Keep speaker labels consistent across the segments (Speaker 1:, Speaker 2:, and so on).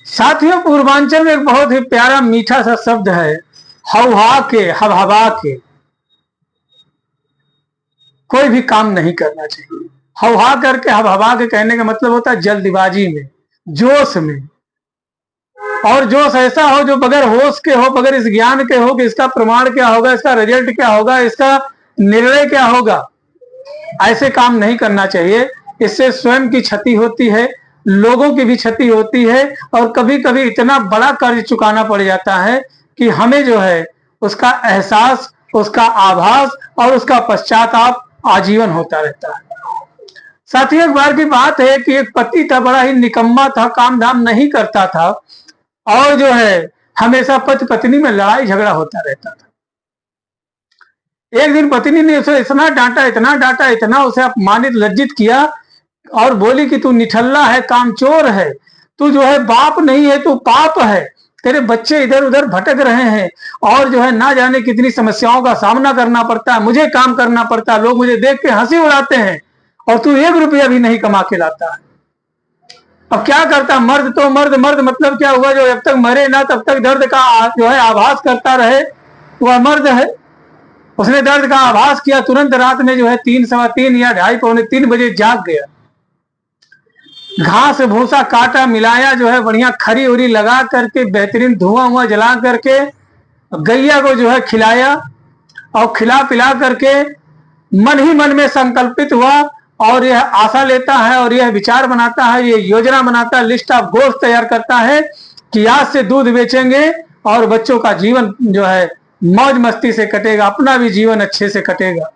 Speaker 1: साथियों, पूर्वांचल में एक बहुत ही प्यारा मीठा सा शब्द है, हवा के, हवा के। कोई भी काम नहीं करना चाहिए हवा करके। हवा के कहने का मतलब होता है जल्दबाजी में, जोश में। और जोश ऐसा हो जो बगैर होश के हो, बगैर इस ज्ञान के हो कि इसका प्रमाण क्या होगा, इसका रिजल्ट क्या होगा, इसका निर्णय क्या होगा। ऐसे काम नहीं करना चाहिए। इससे स्वयं की क्षति होती है, लोगों की भी क्षति होती है, और कभी कभी इतना बड़ा कर्ज चुकाना पड़ जाता है कि हमें जो है उसका एहसास, उसका आभास और उसका पश्चाताप आजीवन होता रहता है। साथियों, एक बार की बात है कि एक पति था, बड़ा ही निकम्मा था, काम धाम नहीं करता था, और जो है हमेशा पति पत्नी में लड़ाई झगड़ा होता रहता था। एक दिन पत्नी ने उसे इतना डांटा, इतना डांटा, इतना उसे अपमानित, लज्जित किया, और बोली कि तू निठल्ला है, कामचोर है, तू जो है बाप नहीं है, तू पाप है, तेरे बच्चे इधर उधर भटक रहे हैं, और जो है ना जाने कितनी समस्याओं का सामना करना पड़ता है, मुझे काम करना पड़ता है, लोग मुझे देख के हंसी उड़ाते हैं, और तू 1 रुपया भी नहीं कमा के लाता है। अब क्या करता, मर्द तो मर्द, मर्द मतलब क्या हुआ, जो जब तक मरे ना तब तक दर्द का जो है आभास करता रहे, वह मर्द है। उसने दर्द का आभास किया, तुरंत रात में जो है 3, सवा 3 या 2:30, पौने 3 बजे जाग गया। घास भूसा काटा, मिलाया, जो है बढ़िया खरी उरी लगा करके, बेहतरीन धुआं हुआ जला करके गैया को जो है खिलाया, और खिला पिला करके मन ही मन में संकल्पित हुआ, और यह आशा लेता है, और यह विचार बनाता है, ये योजना बनाता है, लिस्ट ऑफ गोल्स तैयार करता है कि आज से दूध बेचेंगे और बच्चों का जीवन जो है मौज मस्ती से कटेगा, अपना भी जीवन अच्छे से कटेगा।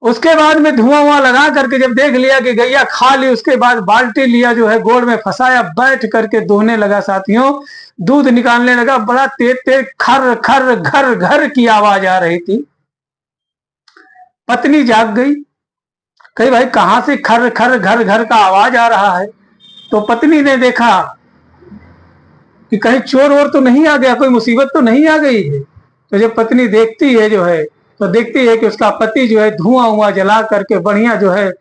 Speaker 1: उसके बाद में धुआं वहां लगा करके जब देख लिया कि गैया खा ली, उसके बाद बाल्टी लिया, जो है गोड़ में फंसाया, बैठ करके दोहने लगा। साथियों, दूध निकालने लगा, बड़ा तेज तेज खर खर घर घर की आवाज आ रही थी। पत्नी जाग गई, कही भाई कहां से खर खर घर घर का आवाज आ रहा है। तो पत्नी ने देखा कि कहीं चोर वोर तो नहीं आ गया, कोई मुसीबत तो नहीं आ गई है। तो जब पत्नी देखती है जो है, तो देखती है कि उसका पति जो है धुआं हुआ जला करके बढ़िया जो है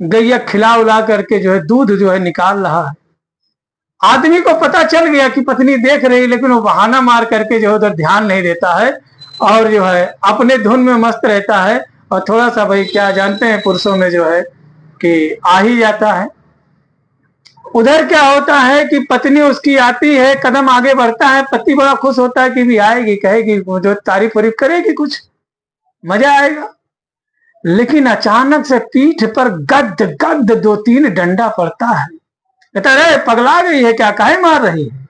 Speaker 1: गैया खिला उला करके जो है दूध जो है निकाल रहा है। आदमी को पता चल गया कि पत्नी देख रही, लेकिन वो बहाना मार करके जो है उधर ध्यान नहीं देता है, और जो है अपने धुन में मस्त रहता है। और थोड़ा सा भाई क्या जानते हैं, पुरुषों में जो है कि आ ही जाता है। उधर क्या होता है कि पत्नी उसकी आती है, कदम आगे बढ़ता है, पति बड़ा खुश होता है कि भी आएगी, कहेगी, जो तारीफ वरीफ करेगी, कुछ मजा आएगा। लेकिन अचानक से पीठ पर गद गद 2-3 डंडा पड़ता है। कहता है पगला गई है क्या, काहे मार रही है।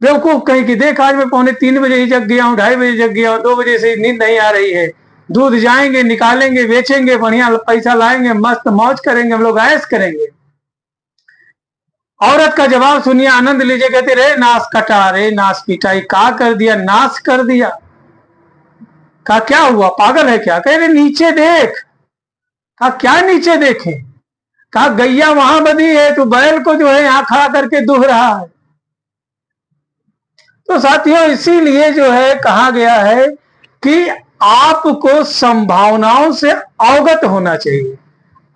Speaker 1: बेवकूफ कहीं की, देख आज मैं पौने 3 बजे ही जग गया हूँ, 2:30 बजे जग गया हूँ, 2 बजे से नींद नहीं आ रही है। दूध जाएंगे, निकालेंगे, बेचेंगे, बढ़िया पैसा लाएंगे, मस्त मौज करेंगे, हम लोग ऐश करेंगे। औरत का जवाब सुनिए, आनंद लीजिए। कहते रे नाश कटा, रे नाश पिटाई, का कर दिया, नाश कर दिया। कहा क्या हुआ, पागल है क्या। कह रहे नीचे देख। कहा क्या नीचे देखे। कहा गैया वहां बधी है, तो बैल को जो है यहां खड़ा करके दुह रहा है। तो साथियों, इसीलिए जो है कहा गया है कि आपको संभावनाओं से अवगत होना चाहिए,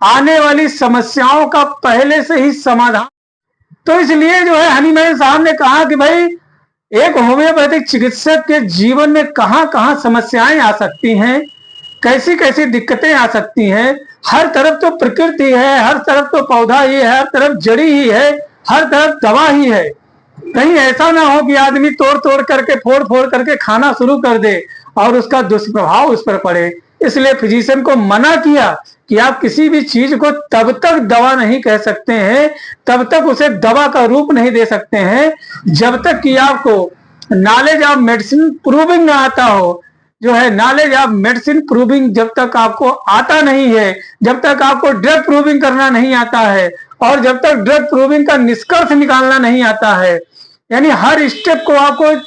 Speaker 1: आने वाली समस्याओं का पहले से ही समाधान। तो इसलिए जो है हनीमैन साहब ने कहा कि भाई एक होम्योपैथिक चिकित्सक के जीवन में कहां कहां समस्याएं आ सकती हैं, कैसी कैसी दिक्कतें आ सकती हैं। हर तरफ तो प्रकृति है, हर तरफ तो पौधा ही है, हर तरफ जड़ी ही है, हर तरफ दवा ही है। कहीं ऐसा ना हो कि आदमी तोड़ तोड़ करके, फोड़ फोड़ करके खाना शुरू कर दे और उसका दुष्प्रभाव उस पर पड़े। इसलिए फिजिशियन को मना किया कि आप किसी भी चीज को तब तक दवा नहीं कह सकते हैं, तब तक उसे दवा का रूप नहीं दे सकते हैं, जब तक कि आपको नॉलेज ऑफ मेडिसिन प्रूविंग ना आता हो। जो है नॉलेज ऑफ मेडिसिन प्रूविंग जब तक आपको आता नहीं है, जब तक आपको ड्रग प्रूविंग करना नहीं आता है, और जब तक ड्रग प्रूविंग का निष्कर्ष निकालना नहीं आता है, यानी हर स्टेप को आपको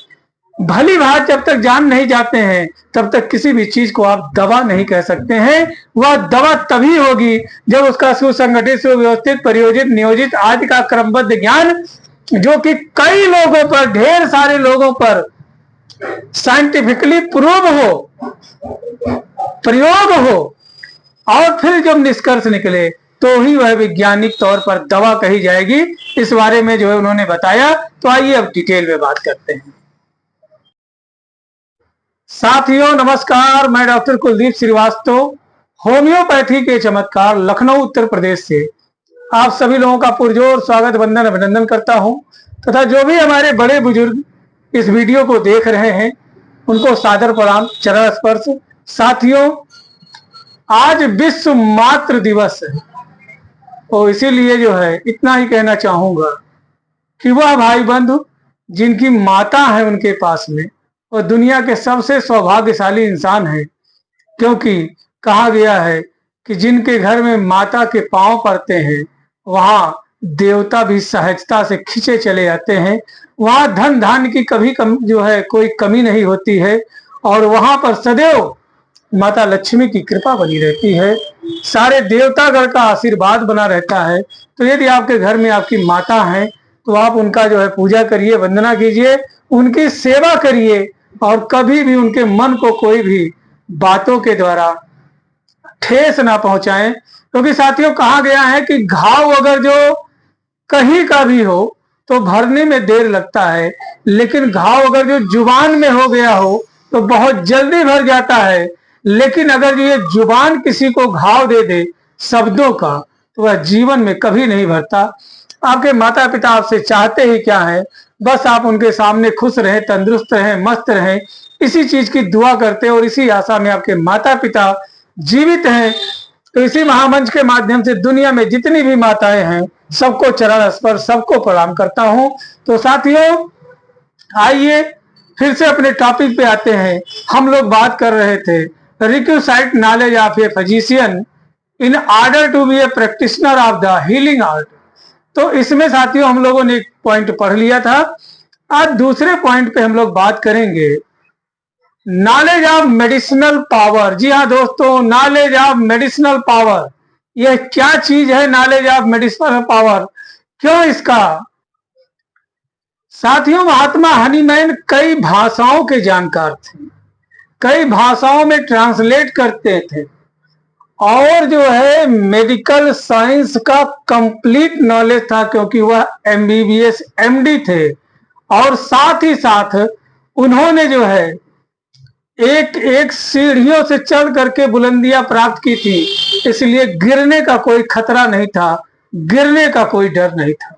Speaker 1: भली भांति जब तक जान नहीं जाते हैं, तब तक किसी भी चीज को आप दवा नहीं कह सकते हैं। वह दवा तभी होगी जब उसका सुसंगठित, सुव्यवस्थित, परियोजित, नियोजित आदि का क्रमबद्ध ज्ञान, जो कि कई लोगों पर, ढेर सारे लोगों पर साइंटिफिकली प्रूव हो, प्रयोग हो, और फिर जब निष्कर्ष निकले तो ही वह वैज्ञानिक तौर पर दवा कही जाएगी। इस बारे में जो है उन्होंने बताया। तो आइए अब डिटेल में बात करते हैं। साथियों नमस्कार, मैं डॉक्टर कुलदीप श्रीवास्तव, होम्योपैथी के चमत्कार, लखनऊ उत्तर प्रदेश से आप सभी लोगों का पुरजोर स्वागत, वंदन, अभिनंदन करता हूं तथा जो भी हमारे बड़े बुजुर्ग इस वीडियो को देख रहे हैं उनको सादर प्रणाम, चरण स्पर्श। साथियों आज विश्व मातृ दिवस है और इसीलिए जो है इतना ही कहना चाहूंगा कि वह भाई बंधु जिनकी माता है उनके पास में और दुनिया के सबसे सौभाग्यशाली इंसान है, क्योंकि कहा गया है कि जिनके घर में माता के पांव पड़ते हैं वहां देवता भी सहजता से खींचे चले जाते हैं। वहां धन धान्य की कभी जो है कोई कमी नहीं होती है और वहां पर सदैव माता लक्ष्मी की कृपा बनी रहती है, सारे देवतागण का आशीर्वाद बना रहता है। तो यदि आपके घर में आपकी माता है तो आप उनका जो है पूजा करिए, वंदना कीजिए, उनकी सेवा करिए और कभी भी उनके मन को कोई भी बातों के द्वारा ठेस ना पहुंचाएं। क्योंकि साथियों कहा गया है कि घाव अगर जो कहीं का भी हो तो भरने में देर लगता है, लेकिन घाव अगर जो जुबान में हो गया हो तो बहुत जल्दी भर जाता है। लेकिन अगर ये जुबान किसी को घाव दे दे शब्दों का तो वह जीवन में कभी नहीं भरता। आपके माता पिता आपसे चाहते ही क्या है, बस आप उनके सामने खुश रहें, तंदुरुस्त रहें, मस्त रहें, इसी चीज की दुआ करते हैं और इसी आशा में आपके माता पिता जीवित हैं। तो इसी महामंच के माध्यम से दुनिया में जितनी भी माताएं हैं सबको चरण स्पर्श, सबको प्रणाम करता हूं। तो साथियों आइए फिर से अपने टॉपिक पे आते हैं। हम लोग बात कर रहे थे requisite knowledge of a physician in order to be a practitioner of the healing art. तो इसमें साथियों हम लोगों ने एक पॉइंट पढ़ लिया था। आज दूसरे पॉइंट पे हम लोग बात करेंगे नॉलेज ऑफ मेडिसिनल पावर। जी हाँ दोस्तों, नॉलेज ऑफ मेडिसिनल पावर, यह क्या चीज है नॉलेज ऑफ मेडिसिनल पावर, क्यों इसका? साथियों महात्मा हनीमैन कई भाषाओं के जानकार थे, कई भाषाओं में ट्रांसलेट करते थे और जो है मेडिकल साइंस का कंप्लीट नॉलेज था, क्योंकि वह MBBS MD थे। और साथ ही साथ उन्होंने जो है एक एक सीढ़ियों से चढ़ करके बुलंदियां प्राप्त की थी, इसलिए गिरने का कोई खतरा नहीं था, गिरने का कोई डर नहीं था।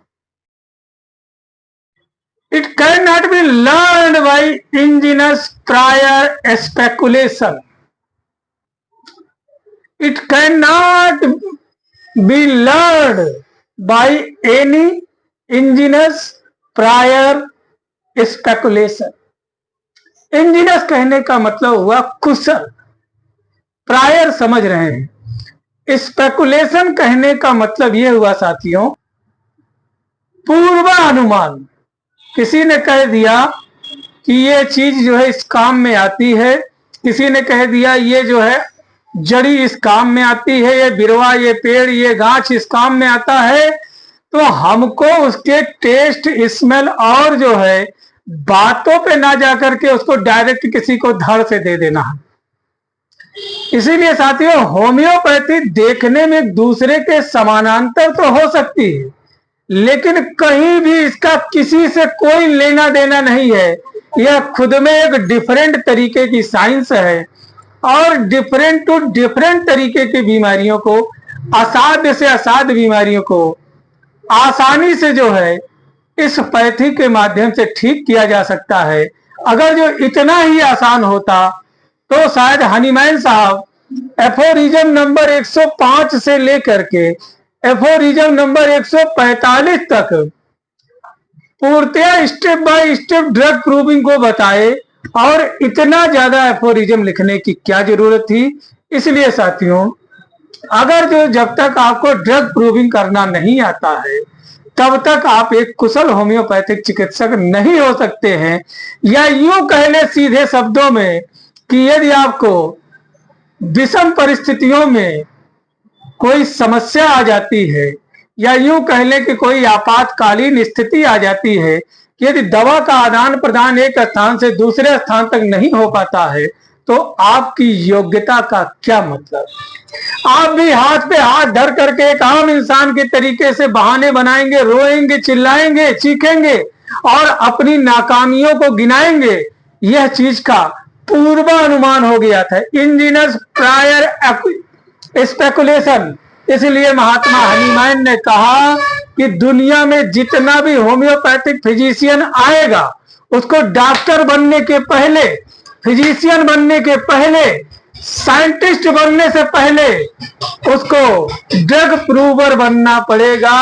Speaker 1: It can not be learn by Angénieux prior speculation. It can not be learn by any Angénieux prior speculation. Angénieux कहने का मतलब हुआ कुशल, प्रायर समझ रहे हैं। स्पेकुलेशन कहने का मतलब यह हुआ साथियों पूर्वानुमान। किसी ने कह दिया कि ये चीज जो है इस काम में आती है, किसी ने कह दिया ये जो है जड़ी इस काम में आती है, ये बिरवा, ये पेड़, ये गाछ इस काम में आता है, तो हमको उसके टेस्ट, स्मेल और जो है बातों पे ना जाकर के उसको डायरेक्ट किसी को धड़ से दे देना है। इसीलिए साथियों होम्योपैथी देखने में एक दूसरे के समानांतर तो हो सकती है, लेकिन कहीं भी इसका किसी से कोई लेना देना नहीं है। यह खुद में एक डिफरेंट तरीके की साइंस है और डिफरेंट टू डिफरेंट तरीके की बीमारियों को, असाध्य से असाध्य बीमारियों को आसानी से जो है इस पैथी के माध्यम से ठीक किया जा सकता है। अगर जो इतना ही आसान होता तो शायद हनीमैन साहब एफोरिज्म नंबर 105 से लेकर के एफोरिज्म नंबर 145 तक पूर्णतया step by step drug proving को बताए, और इतना ज्यादा एफोरिज्म लिखने की क्या जरूरत थी। इसलिए साथियों अगर जो जब तक आपको ड्रग प्रूविंग करना नहीं आता है तब तक आप एक कुशल होम्योपैथिक चिकित्सक नहीं हो सकते हैं। या यूं कह ले सीधे शब्दों में कि यदि आपको विषम परिस्थितियों में कोई समस्या आ जाती है या यूं कह ले कि कोई आपातकालीन स्थिति आ जाती है कि यदि दवा का आदान प्रदान एक स्थान से दूसरे स्थान तक नहीं हो पाता है तो आपकी योग्यता का क्या मतलब? आप भी हाथ पे हाथ धर करके एक आम इंसान के तरीके से बहाने बनाएंगे, रोएंगे, चिल्लाएंगे, चीखेंगे और अपनी नाकामियों को गिनाएंगे। यह चीज का पूर्वानुमान हो गया था, इंजीनियर्स प्रायर स्पेकुलेशन। इसलिए महात्मा हनीमैन ने कहा कि दुनिया में जितना भी होम्योपैथिक फिजिशियन आएगा उसको डॉक्टर बनने के पहले, फिजिशियन बनने के पहले, साइंटिस्ट बनने से पहले उसको ड्रग प्रूवर बनना पड़ेगा।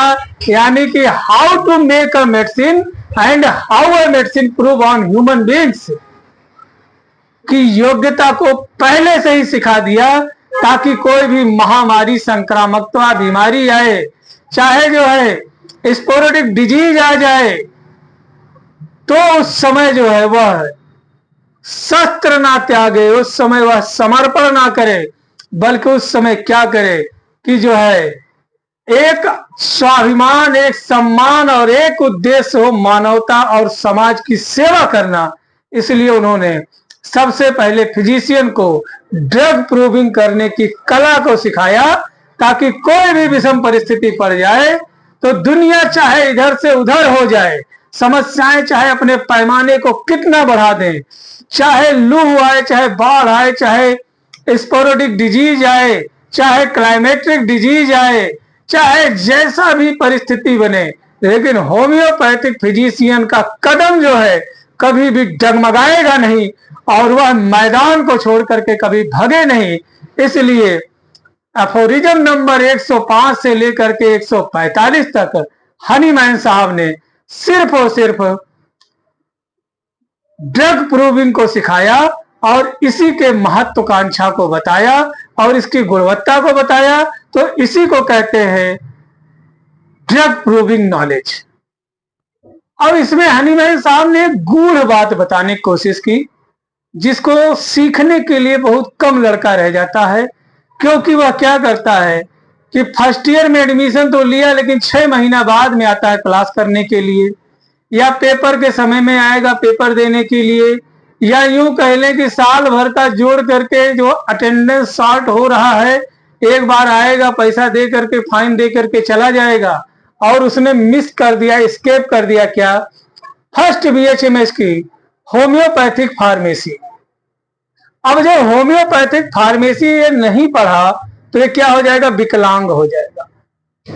Speaker 1: यानी कि how to make a medicine and how a medicine prove on human beings की योग्यता को पहले से ही सिखा दिया, ताकि कोई भी महामारी, संक्रामकता बीमारी आए, चाहे जो है स्पोरेटिक डिजीज आ जाए, तो उस समय जो है वह शस्त्र ना त्यागे, उस समय वह समर्पण ना करे, बल्कि उस समय क्या करे कि जो है एक स्वाभिमान, एक सम्मान और एक उद्देश्य हो, मानवता और समाज की सेवा करना। इसलिए उन्होंने सबसे पहले फिजिशियन को ड्रग प्रूविंग करने की कला को सिखाया, ताकि कोई भी विषम परिस्थिति पड़ जाए तो दुनिया चाहे इधर से उधर हो जाए, समस्याएं चाहे अपने पैमाने को कितना बढ़ा दें, चाहे लू आए, चाहे बाढ़ आए, चाहे स्पोरेटिक डिजीज आए, चाहे क्लाइमेटिक डिजीज आए, चाहे जैसा भी परिस्थिति बने, लेकिन होम्योपैथिक फिजिशियन का कदम जो है कभी भी डगमगाएगा नहीं और वह मैदान को छोड़ करके कभी भगे नहीं। इसलिए एफोरिज्म नंबर 105 से लेकर के 145 तक हनीमैन साहब ने सिर्फ और सिर्फ ड्रग प्रूविंग को सिखाया और इसी के महत्वाकांक्षा को बताया और इसकी गुणवत्ता को बताया। तो इसी को कहते हैं ड्रग प्रूविंग नॉलेज। अब इसमें हनीमैन साहब ने गूढ़ बात बताने की कोशिश की, जिसको सीखने के लिए बहुत कम लड़का रह जाता है। क्योंकि वह क्या करता है कि फर्स्ट ईयर में एडमिशन तो लिया, लेकिन 6 महीना बाद में आता है क्लास करने के लिए, या पेपर के समय में आएगा पेपर देने के लिए, या यूं कह लें कि साल भर का जोड़ करके जो अटेंडेंस शॉर्ट हो रहा है, एक बार आएगा, पैसा दे करके, फाइन दे करके चला जाएगा। और उसने मिस कर दिया, स्केप कर दिया क्या, फर्स्ट BHMS की होम्योपैथिक फार्मेसी। अब जब होम्योपैथिक फार्मेसी ये नहीं पढ़ा तो ये क्या हो जाएगा, विकलांग हो जाएगा।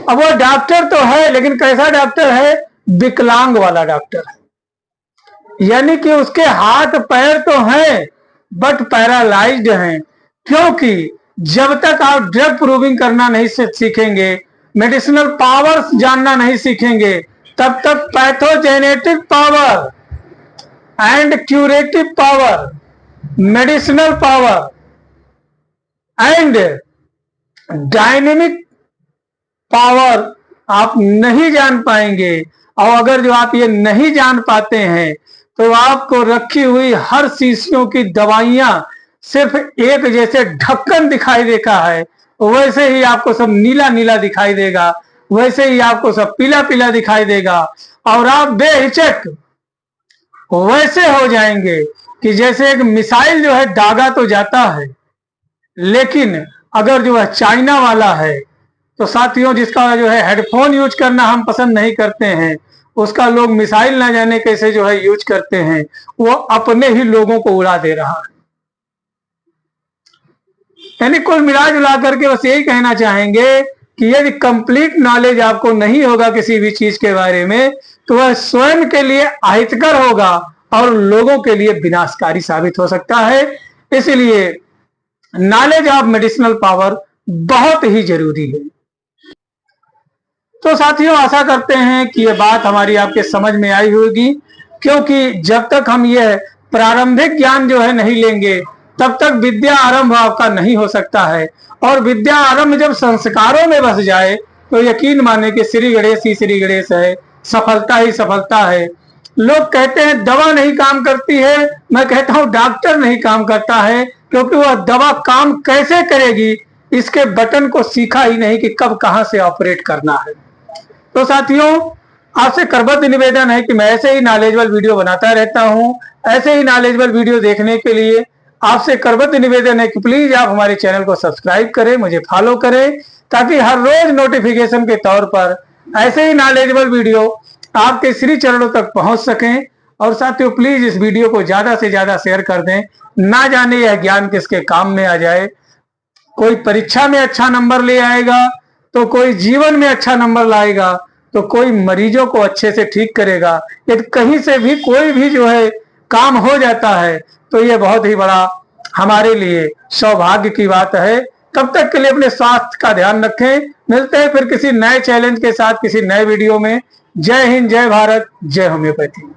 Speaker 1: अब वो डॉक्टर तो है, लेकिन कैसा डॉक्टर है, विकलांग वाला डॉक्टर है। यानी कि उसके हाथ पैर तो हैं बट पैरालाइज्ड हैं। क्योंकि जब तक आप ड्रग प्रूविंग करना नहीं सीखेंगे, मेडिसिनल पावर्स जानना नहीं सीखेंगे, तब तक pathogenetic power and curative power, medicinal power and dynamic power आप नहीं जान पाएंगे। और अगर जो आप ये नहीं जान पाते हैं तो आपको रखी हुई हर शीशियों की दवाइयां सिर्फ एक जैसे ढक्कन दिखाई देता है, वैसे ही आपको सब नीला नीला दिखाई देगा, वैसे ही आपको सब पीला पीला दिखाई देगा। और आप बेहिचक वैसे हो जाएंगे कि जैसे एक मिसाइल जो है दागा तो जाता है, लेकिन अगर जो है चाइना वाला है, तो साथियों जिसका जो है हेडफोन यूज करना हम पसंद नहीं करते हैं, उसका लोग मिसाइल ना जाने कैसे जो है यूज करते हैं, वो अपने ही लोगों को उड़ा दे रहा है। यानी कुल मिला जुला करके बस यही कहना चाहेंगे कि यदि कंप्लीट नॉलेज आपको नहीं होगा किसी भी चीज के बारे में, तो वह स्वयं के लिए अहितकर होगा और लोगों के लिए विनाशकारी साबित हो सकता है। इसलिए नॉलेज ऑफ मेडिसिनल पावर बहुत ही जरूरी है। तो साथियों आशा करते हैं कि यह बात हमारी आपके समझ में आई होगी, क्योंकि जब तक हम यह प्रारंभिक ज्ञान जो है नहीं लेंगे, तब तक विद्या आरंभ आपका नहीं हो सकता है। और विद्या आरंभ जब संस्कारों में बस जाए तो यकीन माने कि श्री गणेश ही श्री गणेश है, सफलता ही सफलता है। लोग कहते हैं दवा नहीं काम करती है, मैं कहता हूं डॉक्टर नहीं काम करता है, क्योंकि वह दवा काम कैसे करेगी इसके बटन को सीखा ही नहीं कि कब कहां से ऑपरेट करना है। तो साथियों आपसे करबद्ध निवेदन है कि मैं ऐसे ही नॉलेजेबल वीडियो बनाता रहता हूं। ऐसे ही नॉलेजेबल वीडियो देखने के लिए आपसे करबद्ध निवेदन है कि प्लीज आप हमारे चैनल को सब्सक्राइब करें, मुझे फॉलो करें, ताकि हर रोज नोटिफिकेशन के तौर पर ऐसे ही नॉलेजेबल वीडियो आपके श्री चरणों तक पहुंच सकें। और साथियों प्लीज इस वीडियो को ज्यादा से ज्यादा शेयर कर दें, ना जाने यह ज्ञान किसके काम में आ जाए। कोई परीक्षा में अच्छा नंबर ले आएगा, तो कोई जीवन में अच्छा नंबर लाएगा, तो कोई मरीजों को अच्छे से ठीक करेगा। यदि कहीं से भी कोई भी जो है काम हो जाता है, तो ये बहुत ही बड़ा हमारे लिए सौभाग्य की बात है। तब तक के लिए अपने स्वास्थ्य का ध्यान रखें। मिलते हैं फिर किसी नए चैलेंज के साथ, किसी नए वीडियो में। जय हिंद, जय भारत, जय होम्योपैथी।